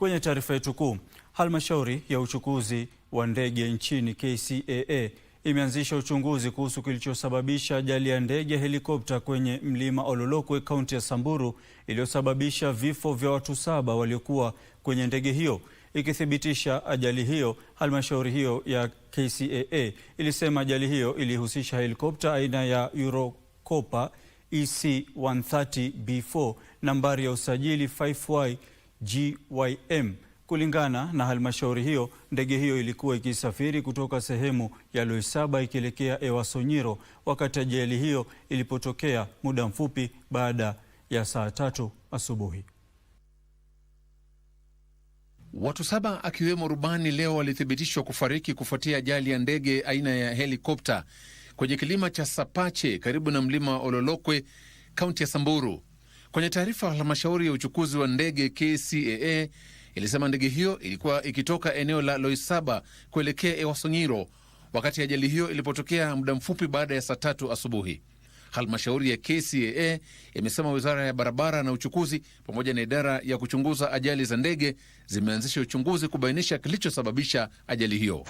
Kwenye taarifa yetu kuu, halmashauri ya uchukuzi wa ndege nchini KCAA imeanzisha uchunguzi kuhusu kilichosababisha ajali ya ndege helikopta kwenye mlima Ololokwe, kaunti ya Samburu, iliyosababisha vifo vya watu 7 waliokuwa kwenye ndege hiyo. Ikithibitisha ajali hiyo, halmashauri hiyo ya KCAA ilisema ajali hiyo ilihusisha helikopta aina ya Eurocopter EC-130B4 nambari ya usajili 5YGYM. Kulingana na halmashauri hiyo, ndege hiyo ilikuwa ikisafiri kutoka sehemu ya Loisaba ikielekea Ewasonyiro wakati ajali hiyo ilipotokea muda mfupi baada ya saa 3 asubuhi. Watu 7 akiwemo rubani leo walithibitishwa kufariki kufuatia ajali ya ndege aina ya helikopta kwenye kilima cha Sapache karibu na mlima Ololokwe, kaunti ya Samburu. Kwenye taarifa, halmashauri ya uchukuzi wa ndege KCAA ilisema ndege hiyo ilikuwa ikitoka eneo la Loisaba kuelekea Ewasonyiro wakati ajali hiyo ilipotokea muda mfupi baada ya saa 3 asubuhi. Halmashauri ya KCAA imesema wizara ya barabara na uchukuzi pamoja na idara ya kuchunguza ajali za ndege zimeanzisha uchunguzi kubainisha kilichosababisha ajali hiyo.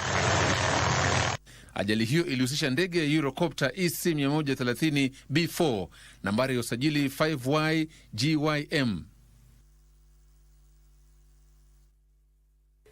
Ajali hiyo ilihusisha ndege ya Eurocopter EC-130B4 nambari ya usajili 5YGYM.